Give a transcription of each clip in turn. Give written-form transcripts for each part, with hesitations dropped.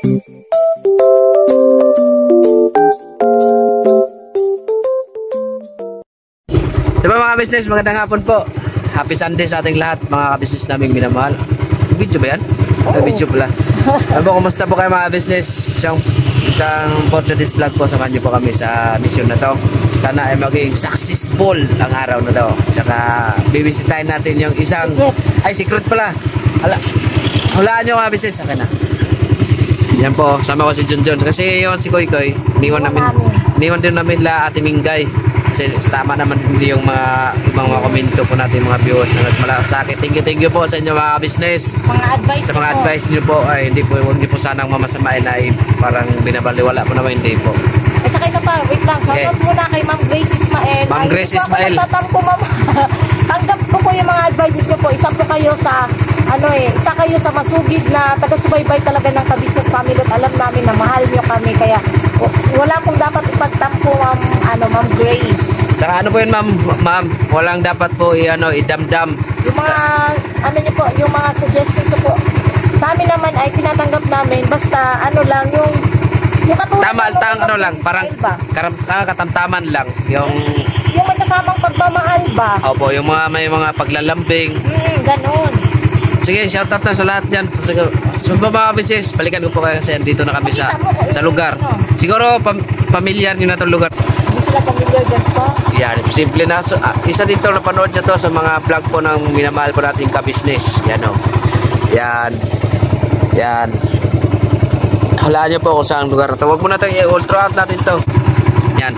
Diba mga business, magandang hapon po. Happy Sunday sa ating lahat, mga business naming minamahal. Video ba yan? Video pala. Ano, kumusta po kayo mga business? Isang for today's vlog po, samahan niyo po kami sa mission na to. Sana ay maging successful ang araw na to. Tsaka bibisitahin natin yung isang secret pala. Hulaan nyo mga business. Akin na. Yan po, sama ko si Junjun. Kasi yung si Koy Koy, niwan din namin la Ate Mingay. Kasi tama naman hindi yung mga ibang mga komento po natin, mga viewers na nagmalasakit. Thank you po sa inyo mga business. Sa mga advice niyo po ay hindi po, huwag niyo po sanang mamasamain na parang binabaliwala po naman, hindi po. At saka isa pa, wait lang, shoutout muna kay Ma'am Grace Ismael. Ma'am Grace Ismael. Nagtatampo, Ma'am. Tanggap ko po yung mga advices niyo po. Isa po kayo sa isa kayo sa masugid na taga-subaybay talaga ng ka-business family at alam namin na mahal niyo kami, kaya wala pong dapat ipagtampo, Ma'am Grace. Saka ano po yun, ma'am, walang dapat po idamdam. Yung mga niyo po, yung mga suggestions po. Sa amin naman ay tinatanggap namin, basta yung katulad parang katamtaman lang. Yung may kasamang pagmamahal ba? Opo, yung may mga paglalambing. Ganon. Sige, shoutout na sa lahat dyan. So mga business, balikan ko po kayo kasi dito na kami sa lugar. Siguro pamilyar nyo na itong lugar. Hindi sila pamilyar dyan po? Yan, simple na. So, isa dito napanood nyo to sa mga vlog po ng minamahal po natin ka-business. Yan o. Yan. Halaan nyo po kung saan lugar na to. Huwag mo na ito, i-ultra out natin to. Yan,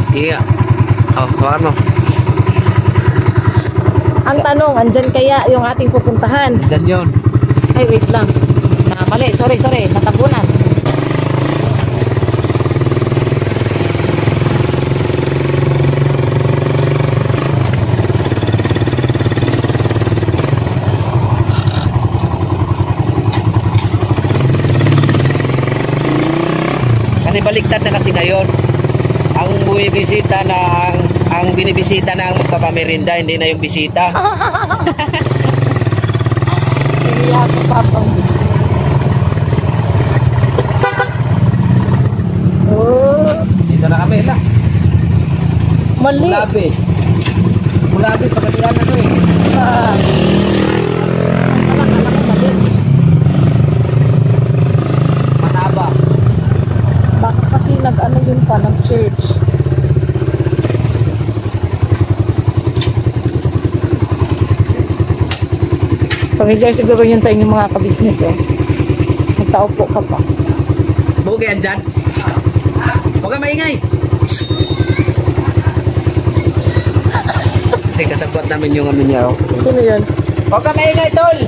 hawakan mo. Ang tanong, andyan kaya yung ating pupuntahan? Andyan yun. Ay, wait lang. Mali, sorry, natabunan. Kasi baliktad na kasi ngayon. Ang binibisita na ang magpapamerinda, hindi na yung bisita. Iya ko papang. Dito na kami na. Mali. Mulabi pa kasi yan Manaba. Baka kasi yun pa, nag-church. Familiar siguro yun sa inyong mga ka-business Magtaupo ka pa. Bugi yan dyan. Huwag ka maingay. Kasi kasabot namin yung niya. Sino yun? Huwag ka maingay, tol.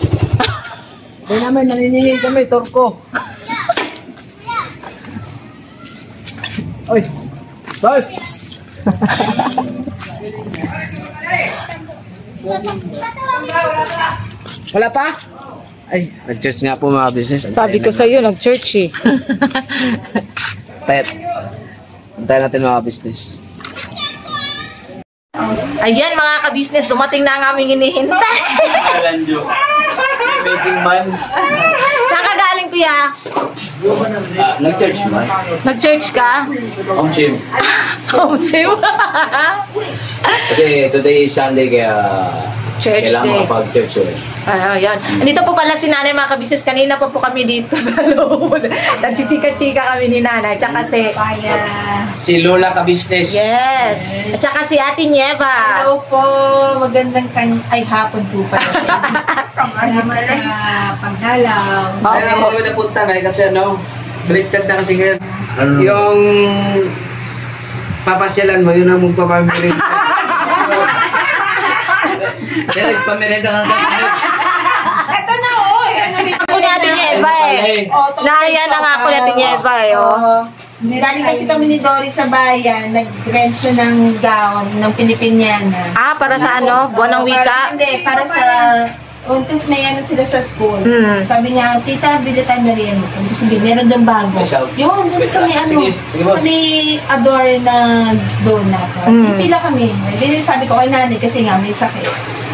Hindi namin, naniningin kami, turko. Oy, boss. Wala pa? Ay, nag-church nga po mga business. Sabi ko sa'yo, nag-church Antayin natin mga business. Ayan mga ka-business, dumating na ang aming hinihintay. Meeting man. Saan ka galing, kuya? Nag-church man. Nag-church ka? Omsim. Omsim? Kasi today is Sunday kaya church kailangan day. makapag-church Ayan. Andito po pala si nanay mga ka-business. Kanina pa po kami dito sa loob. Nagchichika-chika kami ni nanay. Tsaka si Lola ka-business. Yes. At saka si Ate Nieva. Hello po. Magandang hapon po pala. Salamat sa pagdalaw. Kaya ako kami napunta na kasi baliktad na kasi ngayon. Yung papasyalan mo, yun ang magpapamirin. Kaya nagpamerenda ka na. Ito na Ako ni Ate Nieva Naya na nga ako ni Ate Nieva Galing kasi kami ni Dory sa bayan, nag-rent siya ng gown ng Pilipinyana. Para sa buwan ng wika? Hindi, para sa tapos may sila sa school. Sabi niya, tita, bili tayo merienda. Sabi ko, sige, meron doon bago. Yun, doon sa may sa may Adore na donut. Pila kami. Sabi ko kay nanay kasi nga may sakit.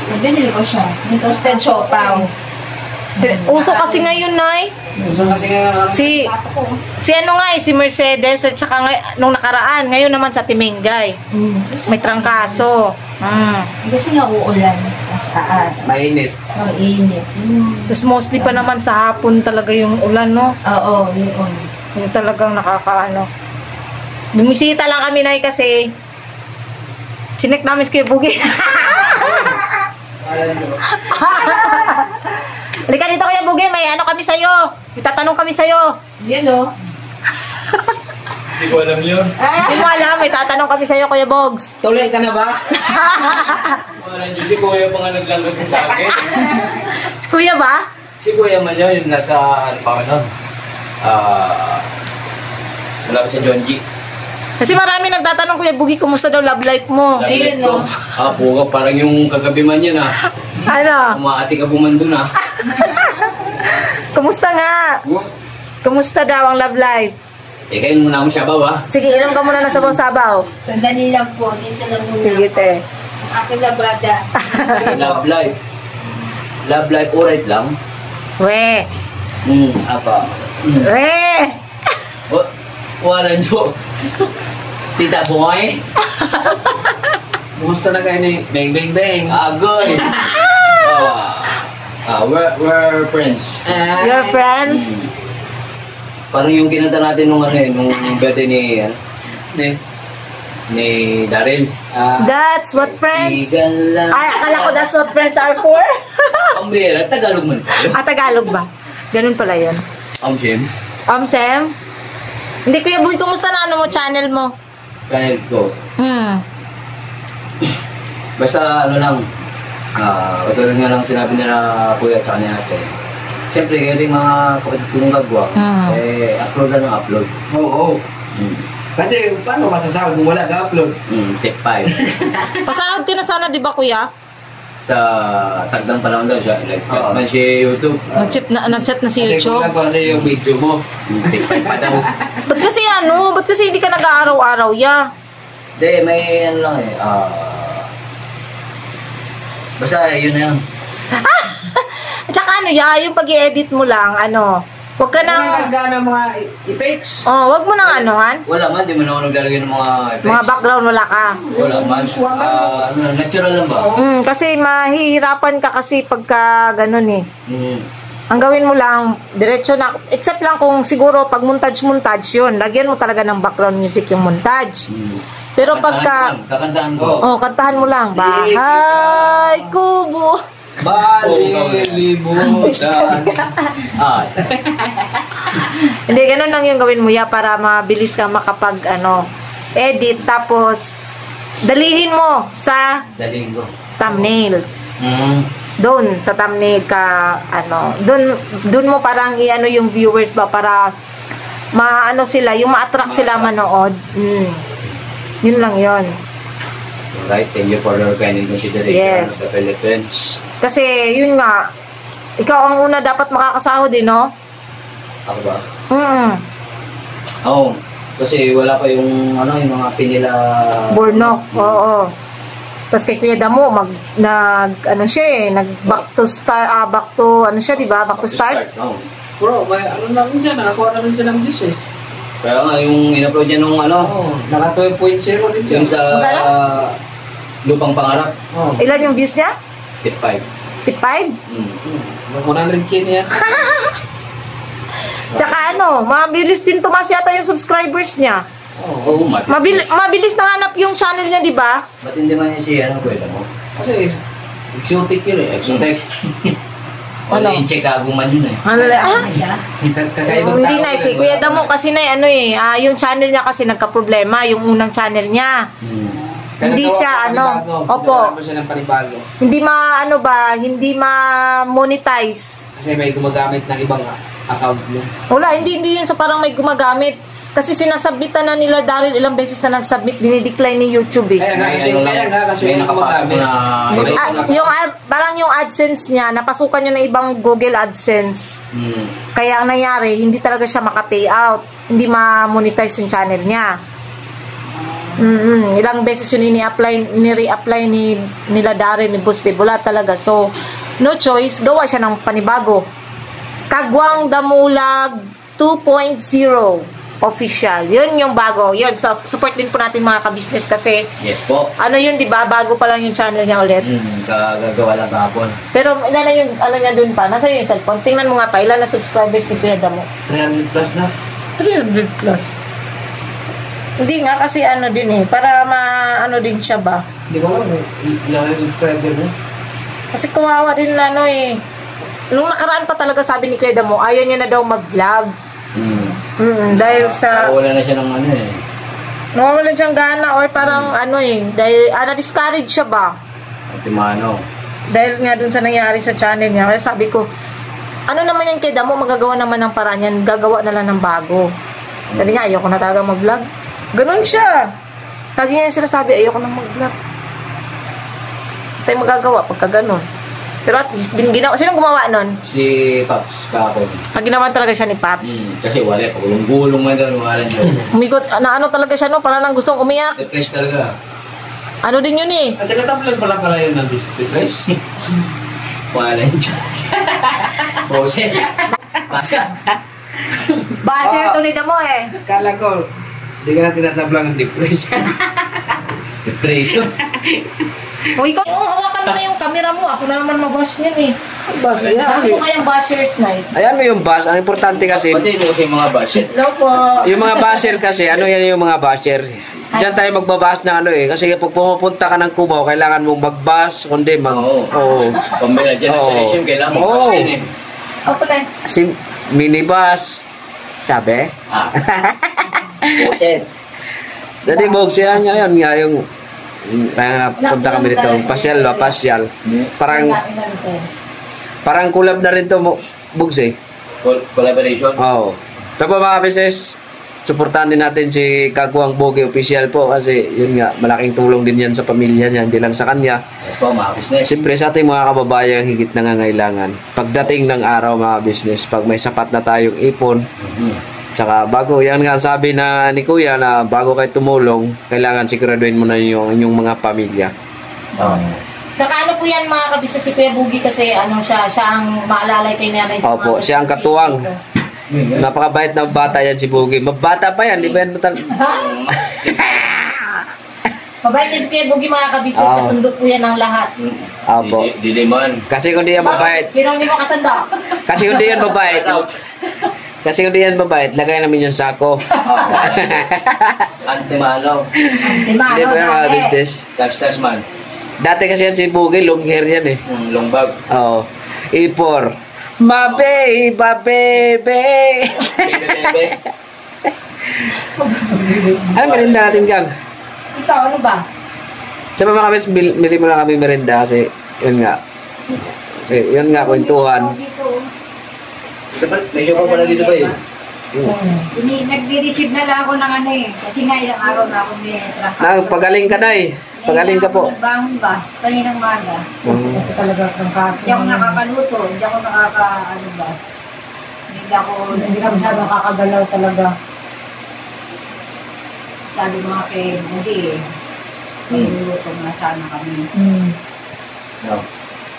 So, binili ko siya. Yung toasted siopaw. Uso kasi ngayon, Nay. So kasi nga, Si ano nga si Mercedes at saka nung nakaraan, ngayon naman sa Timingay. May trangkaso. Kasi nga uulan. Saan? mainit. Init. Tapos mostly pa naman sa hapon talaga yung ulan, no? Oo, yun. Yung talagang nakakaano. Bumisita lang kami, Nay, kasi chinek namin si Kuya Bugi. Halika dito, Kuya Bugi, may ano kami sa'yo. May tatanong kami sa'yo. Yan o. Hindi ko alam yun. Hindi mo alam, may tatanong kami sa'yo, Kuya Bogs. Tuloy ka na ba? Wala nyo, si Kuya pa nga naglangas mo sa akin. Si Kuya ba? Si Kuya man yun, yung nasa, ano pa nun? Wala ka sa John G. Kasi marami nagtatanong, Kuya Bugi, kumusta daw love life mo? Ayun, no? Puka, parang yung kagabi man yan Ano? Umaati ka bumando na. Kumusta nga? Kumusta daw ang love life? Kain muna akong sabaw Sige, inom ka muna ng sabaw-sabaw. Sandali lang po. Dito lang muna. Sige, te. Ang aking labada. Love life. Love life, alright lang. We. Apa. We. Wala nyo. Tita Boy. Kumusta na kayo ni Bang Bang Bang? Agoy. We're friends. Your friends? Parang yung kinanta natin nung birthday ni Daryl. That's what friends... Igan lang. Ay, akala ko that's what friends are for. Pambira, Tagalog man. Tagalog ba? Ganun pala yun. Jim. Sam? Hindi, Kuya Bugi, kumusta na ano mo, channel mo? Channel ko. Basta lang, katulad nga lang sinabi nila kuya at saka ni ate. Siyempre, kayo rin mga kapatid kong gagawa, upload lang ng upload. Oo. Kasi paano masasahod kung wala ka-upload? Tip 5. Pasahod ka na sana, di ba, Kuya? Sa tagdang panahon daw siya, naman si YouTube. Nag-chat na si Kasi YouTube. kung nagpa kasi yung video mo. Tip 5 pa daw. Ba't kasi hindi ka nag-aaraw-araw, ya? Hindi, may ano lang basta yun na yun. At saka ano, ya, yung pag-i-edit mo lang, wag ka nang... Gana mga effects. Wag mo nang anuhan. Wala man, di mo na ako naglalagay ng mga effects. Mga background wala ka. Wala man. Natural lang ba? Kasi mahihirapan ka kasi pagka ganun eh. Ang gawin mo lang, diretso na, except lang kung siguro pag montage yun, lagyan mo talaga ng background music yung montage. Pero pagka... Kakantahan ko. Kantahan mo lang. Bahay kubo. Malilimutan. Hindi, ganun lang yung gawin mo ya para mabilis ka makapag edit. Tapos, dalihin mo sa Daling ko. thumbnail. Doon, sa thumbnail ka, doon mo parang yung viewers ba para maano sila, yung ma-attract sila manood. Yun lang yun. Right, thank you for your kind consideration Yes. of the Philippines. Kasi, yun nga, ikaw ang una dapat makakasahod no? Ako ba? Oo. Kasi wala pa yung yung mga pinila... Bornok, oo. Tapos kay Kuya Damo, back to di ba? Back to start. Bro, may namin dyan, nakakuha namin siya ng views eh. Kaya nga, yung in-upload niya nung Naka 2.0 din siya. yung sa Lupang Pangarap. Ilan yung views niya? Tip 5. Tip 5? 100k niya. Tsaka mabilis din tumaas yata yung subscribers niya. Oo, Mabilis na hanap yung channel niya, di ba? Ba't hindi man yun siya, pwede mo? Kasi exotic yun eh. Exotic. Wala yung check man yun eh. Kakaibang Hindi na, si Kuya Damo kasi yung channel niya kasi nagka-problema, yung unang channel niya. Hindi siya, opo. Siya ng panibago. Hindi hindi ma-monetize. Kasi may gumagamit ng ibang account mo. Wala, hindi yun sa parang may gumagamit. Kasi sinasubmitan na nila Daryl ilang beses na nag-submit, dinidecline ni YouTube eh. Kaya nga kasi may nakapasok na... Parang yung AdSense niya, napasukan niya ng ibang Google AdSense. Kaya ang nangyari, hindi talaga siya maka-payout. Hindi ma-monetize yung channel niya. Ilang beses yun ni-reapply nila Daryl, ni Boss Dave. Wala talaga. So, no choice, gawa siya ng panibago. Kagwang Damulag 2.0 official. Yun yung bago. Yun, so, support din po natin mga ka-business kasi Yes po. ano yun, di ba? Bago pa lang yung channel niya ulit. Gagawa lang kahapon. Pero ilan na yung, ano niya dun pa? Nasa yung cellphone? Tingnan mo nga pa, ilan na subscribers ni Kuya Damo? 300 plus na. 300 plus. Hindi nga, kasi ano din eh, para ano din siya ba? Hindi ko alam. Ilang yung subscriber mo? Kasi kawawa din na ano eh. Nung nakaraan pa talaga sabi ni Kuya Damo, ayaw niya na daw mag-vlog. Dahil sa... Wala na siya ng ano eh. Nawawalan siyang gana or parang ano eh, dahil na-discourage siya ba? Timano. Dahil nga dun sa nangyari sa channel niya. Kaya sabi ko, ano naman yan Kuya Damo, magagawa naman ng paraan yan, gagawa na lang ng bago. Sabi niya, ayoko na talaga mag-vlog. Ganun siya. Lagi niya yung sinasabi, ayoko na mag-vlog. Tayo magagawa pagka ganun. Pero at least, ginawa. Sinong gumawa nun? Si Paps kahapon. Ginawa talaga siya ni Paps. Kasi wala. Pagulong-gulong man daw. Wala niyo. Umikot, ano talaga siya no? Parang nang gustong umiyak. Depressed talaga. Ano din yun eh. At nagtatablan pala yun ng depressed. Wala niyo. Bose. Basa. Basher tuloy na mo eh. Kala ko, hindi ka na tinatablang ng depression. Depression. O ikaw, hawakan mo na yung camera mo. Ako na naman mabash niyan eh. Bash, Bakit mo kayang bashers night? Ayan mo yung bash. Ang importante kasi, Pati mo kasi mga bash. Hello po. yung mga basher kasi, ano yan yung mga basher? Diyan tayo magbabash ng ano eh. Kasi pag pumupunta ka ng Cubao, kailangan mong magbash, kundi Oo. Pambila dyan Oo. sa session, kailangan mo Oo. bash yun eh. O pala. minibus. Sabi? Bose. Dati Bogs, yan ngayon nga yung kaya napunta kami dito. Pasyal ba? Pasyal. Parang collab na rin to Bogs eh. Collaboration. Oo. Ito po mga business, suportahan din natin si Kagwang Boge Official po kasi yun nga, malaking tulong din yan sa pamilya niya, hindi lang sa kanya. Yes po, mga business. Siyempre sa ating mga kababayan higit nangangailangan. Pagdating ng araw mga business, pag may sapat na tayong ipon, tsaka bago, yan nga sabi na ni Kuya na bago kayo tumulong, kailangan siguraduhin mo na yung inyong mga pamilya. Tsaka ano po yan mga kabisa si Kuya Bugi kasi ano siya ang maalalay kay nanay sa Opo, mga siya ang katuwang. Napakabait na bata yan si Bugi. Mabata pa yan, di ba yan? Mabait yan si Kuya Bugi mga kabisnes, kasundo po yan ng lahat. Opo. Didiman. Kasi kung di yan mabait, Sino hindi mo kasanda? kasi kung di yan mabait, kasi kung di yan mabait, lagay namin yung sako. Antimano. Hindi po yan mga business. Tash man. Dati kasi yan si Bugi, long hair yan eh. Long bag. Oo. Ipor. Baby, baby. Ano merinda natin, Gang? Ikaw, ano ba? Sa mga kabis, bili mo lang kami merinda kasi yun nga. Kasi yun nga, kwentuhan. May show pa pala dito ba eh? Nag-receive na lang ako ng ano eh. Kasi nga ilang araw na ako may trabaho. Pagaling ka na eh. Pagaling ka po. Bangon ba? Kaninang maga. Kasi talaga ang kaso. Hindi ako nakakaluto. Hindi ako ano ba? Hindi ka masyadong kakagalaw talaga. Sabi mga kay hindi eh. Niluluto na sana kami. No.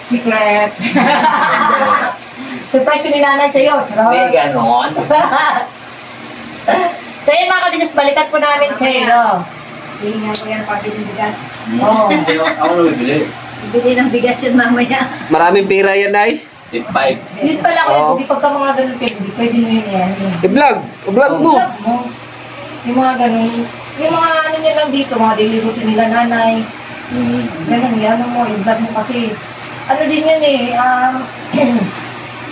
Secret. Surprise yun ni nanay sa'yo. May ganon. So yun mga kabisnes, balikan po namin kayo. Hihinga ko yan pati ng bigas. Oo. Hindi ako nabibili. Bibili ng bigas yun mamaya. Maraming pira yan, ay. 5. Hindi pala Oo. kayo, hindi pagka mga ganun kayo, hindi pwede nyo yun yan. I-vlog. I-vlog mo. Vlog mo. Yung mga ganun. Yung mga ano nyo lang dito, mga daily routine nila nanay. Ganun, yan mo, i-vlog mo kasi. Ano din yan eh,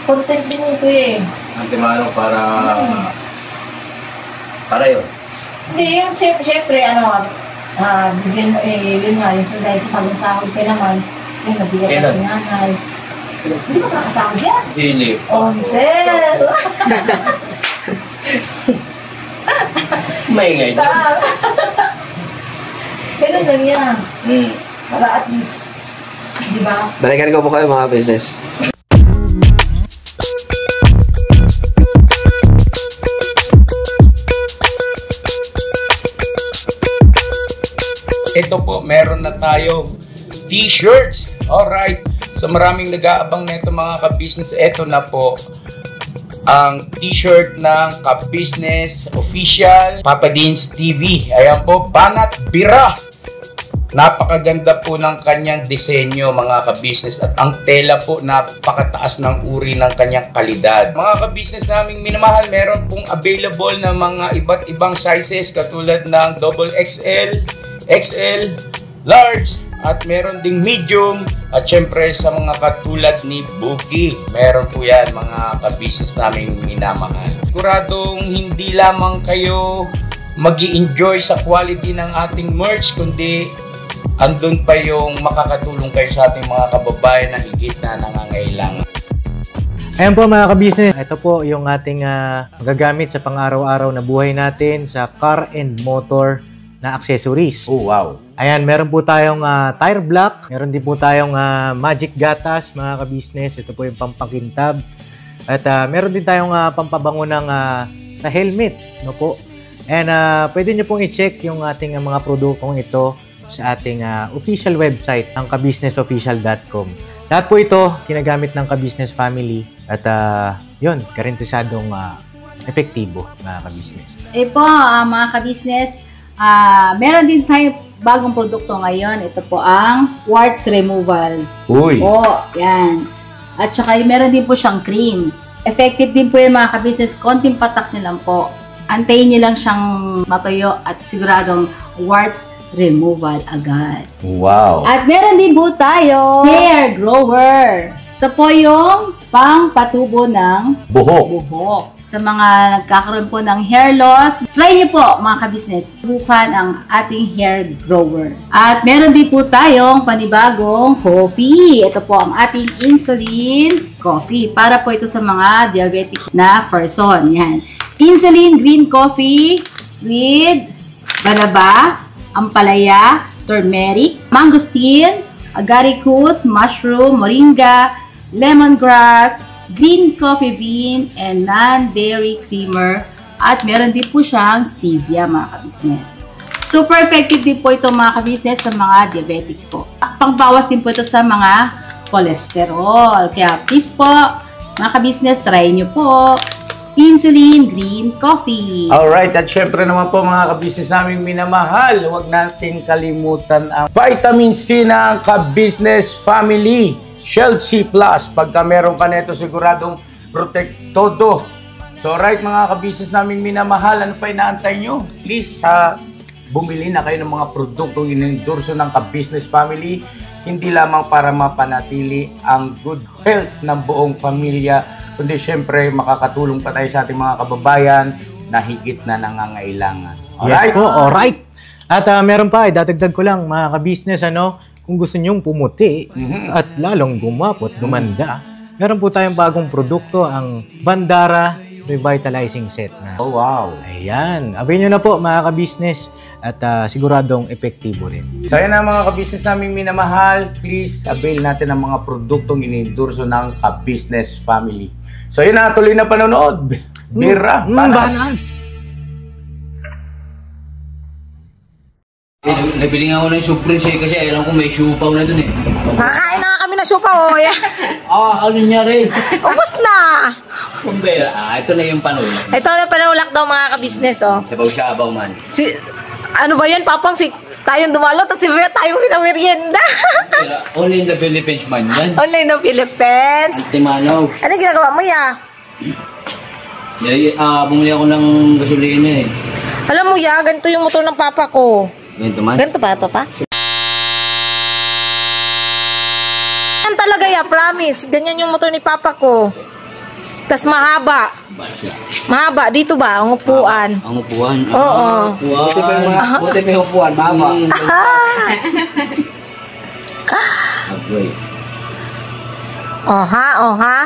content din ito eh. Antimano para yun. Hindi, yung syempre, ano, bigyan mo, yun nga, yung dahil sa bagong sahod ka naman, yung nabigyan ka ng nanay. Hindi ba nakasahod yan? Hindi. Oh, Michelle! Maingay. Ganun lang yan. Para at least, di ba? Balikan ko po kayo mga business. Ito po, meron na tayong t-shirts. Alright. So maraming nag-aabang na ito mga ka-business. Ito na po. ang t-shirt ng Ka-Business Official Papa Dean's TV. Ayan po, banat bira. Napakaganda po ng kanyang disenyo, mga ka-business, at ang tela po napakataas ng uri ng kanyang kalidad. Mga ka-business naming minamahal, meron pong available na mga iba't ibang sizes katulad ng XXL, XL, large, at meron ding medium, at syempre sa mga katulad ni Boogie, meron po yan, mga ka-business naming minamahal. Siguradong hindi lamang kayo mag-i-enjoy sa quality ng ating merch, kundi andun pa yung makakatulong kayo sa ating mga kababayan na higit na nangangailangan. Ayan po mga ka-business, ito po yung ating magagamit sa pang-araw-araw na buhay natin sa car and motor na accessories. Oh, wow! Ayan, meron po tayong tire block, meron din po tayong magic gatas mga ka-business. Ito po yung pampakintab. At meron din tayong pampabango ng sa helmet, no po. And pwede nyo pong i-check yung ating mga produktong ito sa ating official website, ang kabusinessofficial.com. Lahat po ito ginagamit ng Ka-Business Family at yun, garantisadong epektibo mga ka-business. Po, mga ka-business, meron din tayo bagong produkto ngayon. Ito po ang warts removal. Uy! Po, yan. At saka meron din po siyang cream. Effective din po yung mga ka-business, konting patak nyo lang po. Antayin nyo lang siyang matuyo at siguradong warts removal agad. Wow! At meron din po tayo hair grower. Ito po yung pang-patubo ng buhok. Sa mga nagkakaroon po ng hair loss, try nyo po mga ka-business. Subukan ang ating hair grower. At meron din po tayong panibagong coffee. Ito po ang ating insulin coffee. Para po ito sa mga diabetic na person. Yan. Insulin green coffee with banaba, ampalaya, turmeric, mangosteen, agaricus, mushroom, moringa, lemongrass, green coffee bean, and non-dairy creamer. At meron din po siyang stevia mga ka-business. Super effective din po ito mga ka-business sa mga diabetic po. Pangbawas din po ito sa mga cholesterol. Kaya please po mga ka-business, try nyo po insulin green coffee. Alright, at syempre naman po mga ka-business naming minamahal, huwag nating kalimutan ang vitamin C ng Ka-Business Family Shield C+. Pagka meron ka nito, siguradong protektodo. So right mga ka-business naming minamahal, ano pa inaantay nyo? Please, bumili na kayo ng mga produktong inendorso ng Ka-Business Family, hindi lamang para mapanatili ang good health ng buong pamilya, kundi syempre makakatulong pa tayo sa ating mga kababayan na higit na nangangailangan. Alright? Yes po, alright. At meron pa, dadagdag ko lang mga ka-business, kung gusto nyong pumuti at lalong gumapot, gumanda, meron po tayong bagong produkto, ang Bandara Revitalizing Set. Oh, wow. Ayan, abay nyo na po mga ka-business at siguradong epektibo rin. So yan na mga ka-business naming minamahal, please avail natin ang mga produktong inendorso ng Ka-Business Family. So yun na, tuloy na panonood. Bira, banat. Nabili nga ako ng surprise kasi alam ko may siupaw na dun eh. Nakakain na nga kami ng supa, oh. Ano nangyari? Ubus na! Kumbera, ito na yung panulak. Ito na panulak daw mga ka-business, oh. Sabaw siya, abaw man. Ano ba yan, Papang? Tayong dumalo, tapos si Bea tayong pinamerienda. Only in the Philippines man yan. Only in the Philippines. Antimanog. Ano ginagawa mo, ya? Bumili ako ng gasolina eh. Alam mo, ya, ganito yung motor ng papa ko. Ganito man? Ganito ba, Papa? Yan talaga, ya, promise. Ganyan yung motor ni papa ko. Tapos mahaba. Mahaba. Dito ba? Ang upuan. Ang upuan? Oo. Buti pa yung upuan, mama. Okay. Oha, oha.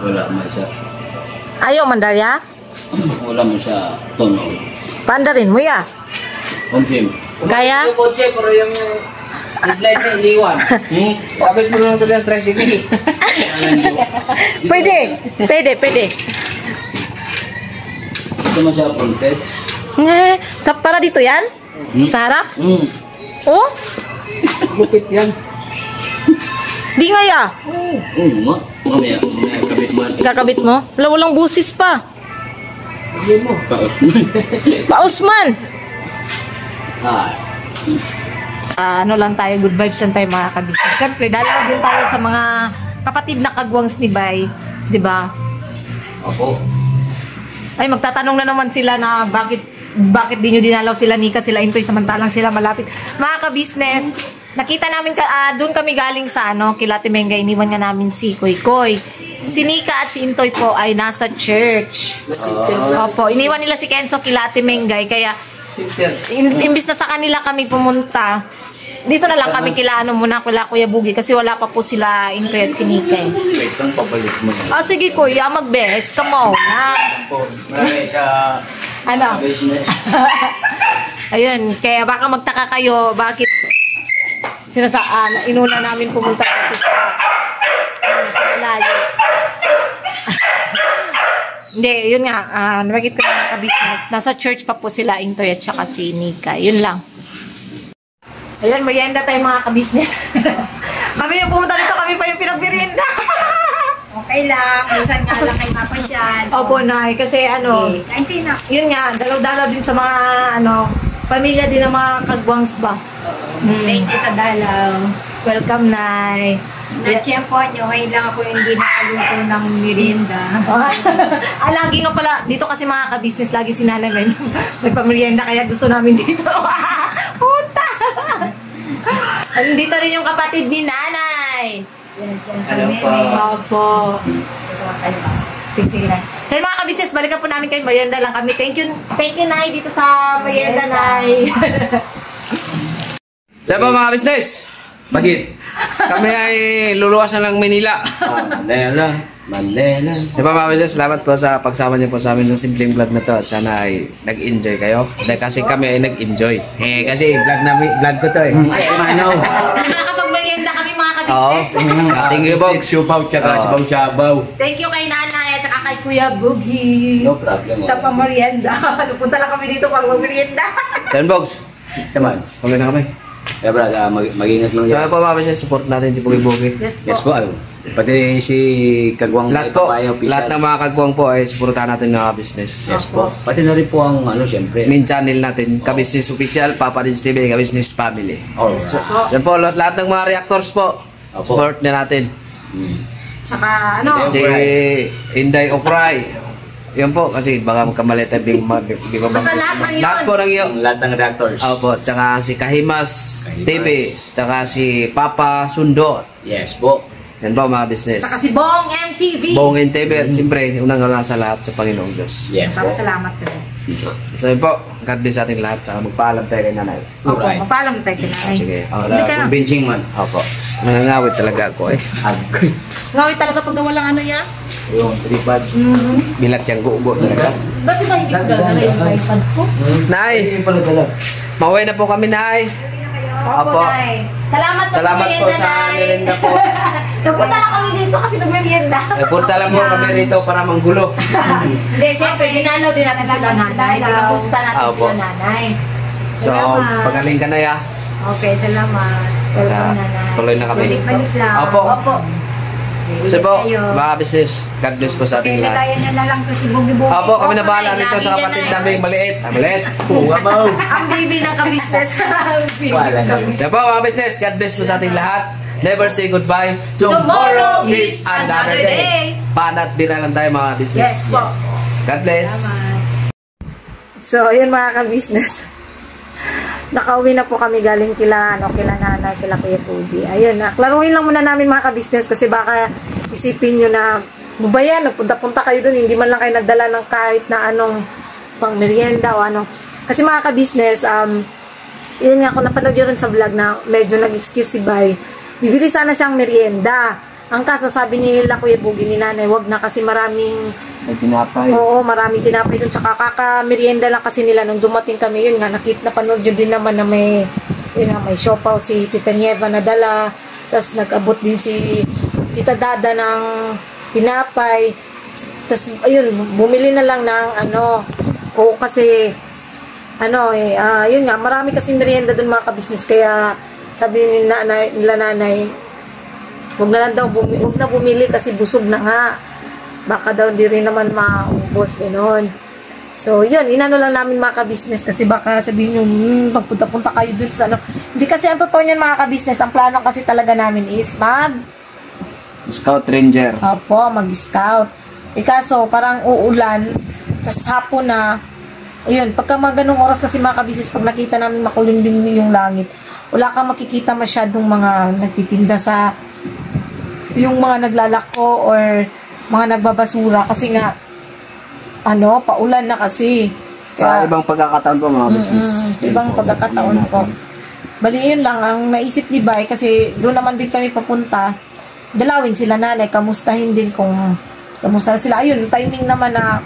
Wala man siya. Ayaw, Mandarya? Wala man siya tono. Pandarin mo, ya. Confirm. Kaya? Yung kotse, pero yung headlight na iliwan. Kapit mo lang ito ng stressing eh. Pwede. Pwede, pwede. Ito man siya fronted. Para dito yan? Sa harap? Oh? Lupit yan. Di nga, ya. Oo nga. Mamaya, kabit mo. Ikakabit mo? Wala, walang busis pa. Hindi mo. Pausman! Ah. Ano lang tayo, good vibes lang tayo mga kabisnes. Siyempre, dalaw din tayo sa mga kapatid na kagwangs ni Bay. Diba? Opo. Ay, magtatanong na naman sila na bakit di nyo dinalaw sila Nika, sila Intoy, samantalang sila malapit. Mga ka-business, nakita namin, doon kami galing sa kila Timengay, iniwan nga namin si Koy Koy. Si Nika at si Intoy po ay nasa church. Opo, iniwan nila si Kenzo kila Timengay, kaya imbis na sa kanila kami pumunta, dito na lang kami kila muna, kila Kuya Bugi, kasi wala pa po sila Intoy at si Nika. Isang pabalik mo. Sige Kuya, mag-best, come on. Marami sa Ano? business. Ayun, kaya baka magtaka kayo bakit inuna namin pumunta dito sa malayo. Hindi, yun nga, nakikita ko mga ka-business. Nasa church pa po sila, Intoy at saka si Nika. Yun lang. Ayun, merienda tayo mga ka-business. Kami yung pumunta dito, kami pa yung pinag-merienda. Okay lang. Minsan nga lang kayo mapasyal. Opo, Nay. Kasi Kain na. yun nga, dalaw-dalaw din sa mga, pamilya din ng mga kagwangs ba. Thank you sa dalaw. Welcome, Nay. Natsiyan po nyo, ngayon lang ako yung hindi nakaluto ng merienda. Lagi nga pala, dito kasi mga ka-business, lagi si Nanay may pamerienda, kaya gusto namin dito. Puta! Dito rin yung kapatid ni Nanay. Ano pa? Opo. Sige na. So mga ka-business, balikan po namin kayo, merienda lang kami. Thank you Nay, dito sa merienda, Nay. Sa po mga business, Bakit? kami ay luluwas na ng Manila. Mandela. Sa po mga business, salamat po sa pagsama niyo po sa amin ng simpleng vlog na to. Sana ay nag-enjoy kayo. Dahil kasi kami ay nag-enjoy. Kasi vlog ko to eh. Tsaka kapag merienda kami mga ka-business. Thank you, Bogs. Siupaw tsaka sabaw-sabaw. Thank you kay Nanay at saka kay Kuya Bugi. No problem. Sa pamerienda. Punta lang kami dito para mag-merienda. Saan, Bogs? Taman. Kami na kami. Kaya brad, mag-ingat lang Sa dyan. po mga business, support natin si Bugi-Bugi. Yes po. Yes po. Pati si Kagwang Lahat po, Papayo, Official. lahat ng mga kagwang po ay supportahan natin ng mga business. Yes po. Pati na rin po ang siyempre. Main channel natin, Ka-Business Official, Papa Dins TV, Ka-Business Family. Alright. So po, lahat ng mga reactors po, Opo. support na natin. Tsaka Si Inday Okray. Yan po, kasi baka magkamali tayo, di ko Basta lahat ng yun. Lahat po ng yun. Lahat ng reactors. Opo, tsaka si Kahimas Kahimas. TV, tsaka si Papa Sundo. Yes po. Yan po mga business. Tsaka si Bong MTV. Bongin TV, at siyempre, unang-una sa lahat sa Panginoong Diyos. Yes po. Salamat po. So yun po, God bless sa ating lahat, tsaka magpaalam tayo kay Nanay. Opo, Alright. mapaalam tayo kay Nanay. Sige. Hindi ka na. Convincing man. Opo. Nangangawit talaga ako eh. Ngawit talaga pag walang yan. Yung tripod. Bilat yung gugo talaga. Ba't ba hindi ko dala yung iPad ko? Nay! Mauwi na po kami, Nay. Opo, Nay. Salamat po sa merienda po. Nagpunta lang kami dito kasi nagmerienda. Nagpunta lang po kami rito para manggulo. Hindi, siyempre, dinalaw din natin sila nanay. Dinapusta natin Opo. sila nanay. So, pagaling ka na ya. Okay, salamat. Welcome, nanay. Tuloy na kami. Balik-balik lang. Opo. Opo. So po, mga business, God bless po sa ating lahat. Kaya niya na lang to si Bugi-Bugi. Opo, kami na bahala rito sa kapatid namin maliit. Maliit. Ang baby ng ka-business. So po, mga business, God bless po sa ating lahat. Never say goodbye. Tomorrow is another day. Panat bira lang tayo mga business. Yes po. God bless. So, ayun mga ka-business. Nakauwi na po kami galing kila nanay, kila Kuya Pudi. Ayun, klaruhin lang muna namin mga ka-business kasi baka isipin nyo na bubayan, nagpunta-punta kayo dun, hindi man lang kayo nagdala ng kahit na anong pang merienda o ano. Kasi mga ka-business, yun nga, kung napanood yun rin sa vlog na medyo nag-excuse si Bay, bibili sana siyang merienda. Ang kaso, sabi nila Kuya Bugi ni nanay, wag na kasi maraming May tinapay. oo, maraming tinapay dun. Tsaka kaka-merienda lang kasi nila nung dumating kami. Yun nga, napanood yun din naman na may, yun nga, may siopaw si Tita Nieva na dala. Tapos nag-abot din si Tita Dada ng tinapay. Tapos, ayun, bumili na lang ng kasi, yun nga, marami kasi merienda dun mga ka-business. Kaya, sabi nila nanay, Huwag na lang daw huwag na bumili kasi busog na nga. Baka daw hindi rin naman maubos, gano'n. So, yun, inano lang namin mga ka-business kasi baka sabihin nyo, magpunta-punta kayo dun sa ano. Hindi kasi ang totoo niyan mga ka-business, ang plano kasi talaga namin is Scout Ranger. Opo, mag-scout. Kaso, parang uulan, tas hapon na, ayun, pagka mga ganung oras kasi mga ka-business, pag nakita namin makulimlim yung langit, wala kang makikita masyadong mga nagtitinda sa, yung mga naglalako or mga nagbabasura kasi nga paulan na kasi. Sa ibang pagkakataon po mga business. Sa ibang pagkakataon po. Bali yun lang, ang naisip ni Bay kasi doon naman din kami papunta, dalawin sila nanay, kamustahin din kung kamusta sila. Ayun, timing naman na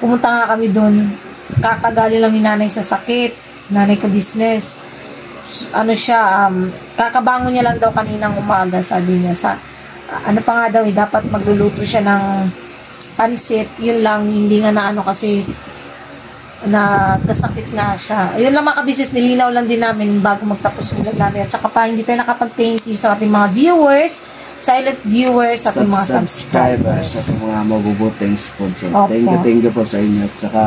pumunta nga kami doon. Kakagali lang ni nanay sa sakit, nanay ko business. Ano siya, kakabangon niya lang daw kaninang umaga, sabi niya. Ano pa nga daw, dapat magluluto siya ng pansit. Yun lang, hindi nga na kasi nagkasakit nga siya. Ayun lang mga ka-business, nilinaw lang din namin bago magtapos yung vlog namin. At saka pa, hindi tayo nakapag-thank you sa ating mga viewers, silent viewers, sa ating mga subscribers. Sa ating mga mabubuting sponsor. Opo. Thank you po sa inyo. At saka,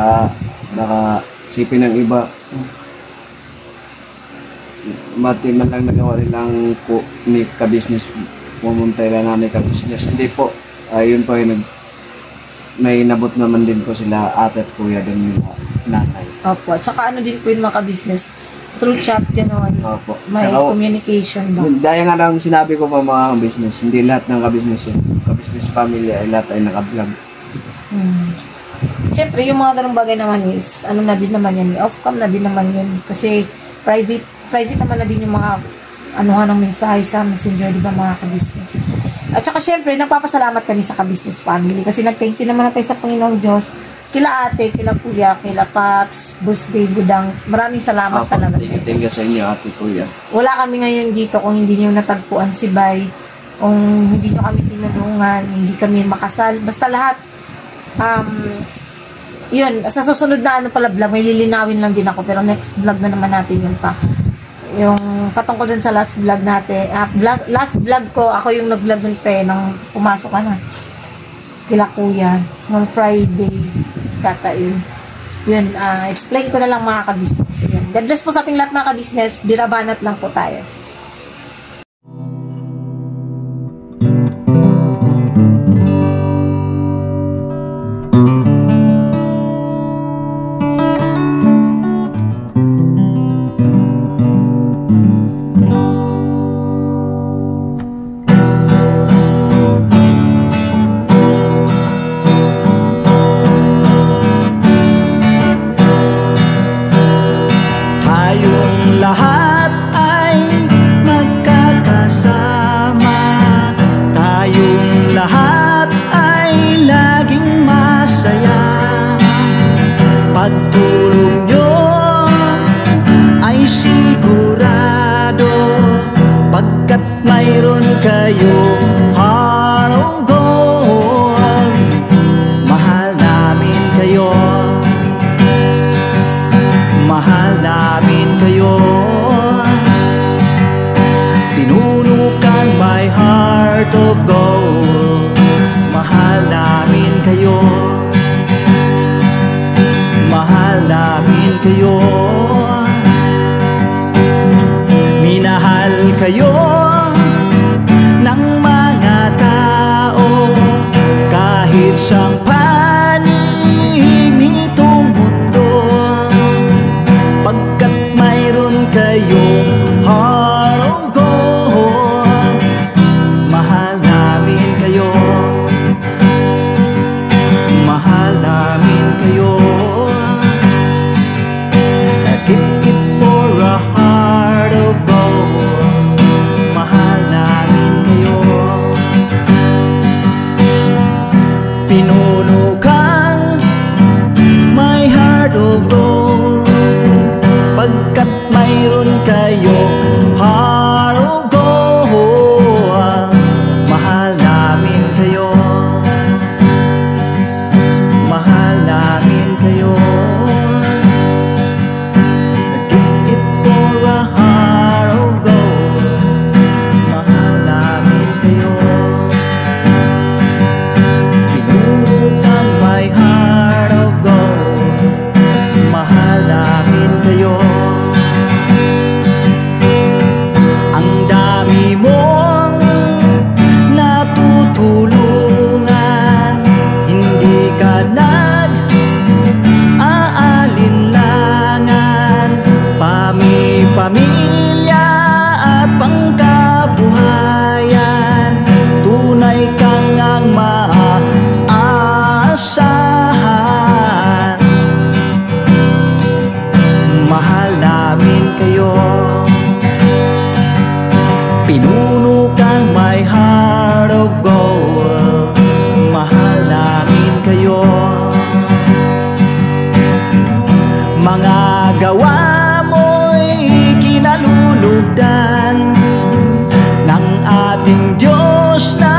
baka sipin ng iba, mati man lang nagawa nilang po ni ka-business, pumuntay lang namin ka-business. Hindi po, ayun po ay may nabot naman din po sila ate at kuya din nila nanay. Opo. At saka ano din po yung mga ka-business, through chat, gano'n. Opo. May Tsaka, communication ba? gaya nga lang sinabi ko pa mga business, hindi lahat ng ka-business family ay lahat ay naka-vlog. Siyempre, yung mga ganung bagay naman is, ano na din naman yan, off-cam na din naman yun. Kasi, private naman na din yung mga anuhan ng mensahe sa messenger, di ba mga ka-business. At saka syempre, nagpapasalamat kami sa ka-business family kasi nag-thank you naman natin sa Panginoong Diyos, kila ate, kila kuya, kila paps, Boss Day, Budang. Maraming salamat talaga sa inyo. Thank you sa inyo ate kuya. Wala kami ngayon dito kung hindi nyo natagpuan si Bay, kung hindi nyo kami tinulungan, hindi kami makasal, basta lahat. Yun, sa susunod na vlog, may lilinawin lang din ako, pero next vlog na naman natin yun pa. Yung patungkol dun sa last vlog natin, last vlog ko, ako yung nag-vlog dun nang pumasok ka na. Kila kuya, noong Friday, kata yun. Yun, explain ko na lang mga ka-business. Yun. God bless po sa ating lahat mga ka-business, birabanat lang po tayo. Pagtulog nyo ay sigurado, pagkat mayroon kayo heart of gold. Mahal namin kayo, mahal namin kayo. Pinunukan my heart of gold. Mahal namin kayo, mahal namin kayo. Minahal kayo ng mga tao kahit sang panig nitong mundo, pagkat mayroon kayong heart of gold. Mahal namin kayo, mahal namin kayo. Keep it for a heart of gold. Mahal namin kayo. Pinunukan my heart of gold, pagkat mayroon kayo heart of gold. Mahal namin kayo, mahal namin kayo. For a heart of gold, mahal namin pamilya at pangkabuhayan, tunay kang ang maaasahan. Mahal namin kayo, pinuno kang my heart of gold. Mahal namin kayo, mga gawa mo'y kinalulugdan ng ating Diyos na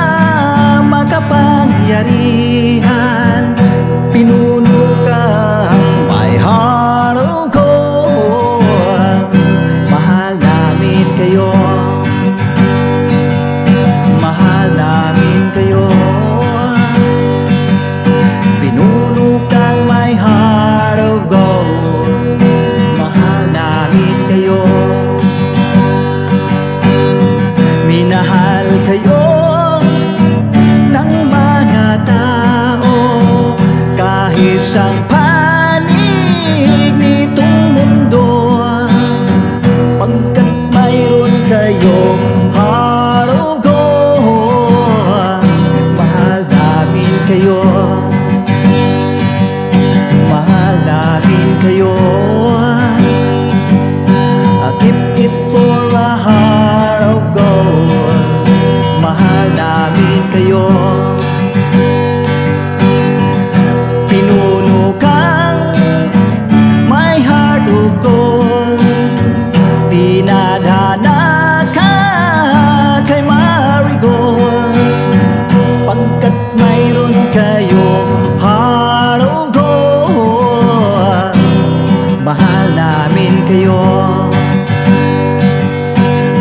makapangyarihan. Pinuno kang my heart of gold. Mahal namin kayo, mahal namin kayo, pinuno kang my heart of gold. Mahal namin kayo, minahal kayo ng mga tao, kahit sa panig nitong mundo, pagkat mayroon kayong heart of gold. Mahal namin kayo, mahal namin kayo. I keep it for a heart of gold. Mahal namin kayo, pinuno kang my heart of gold. Dinadana ka kay Marigold, pagkat mayroon kayong heart of gold. Mahal namin kayo,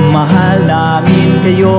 mahal namin kayo.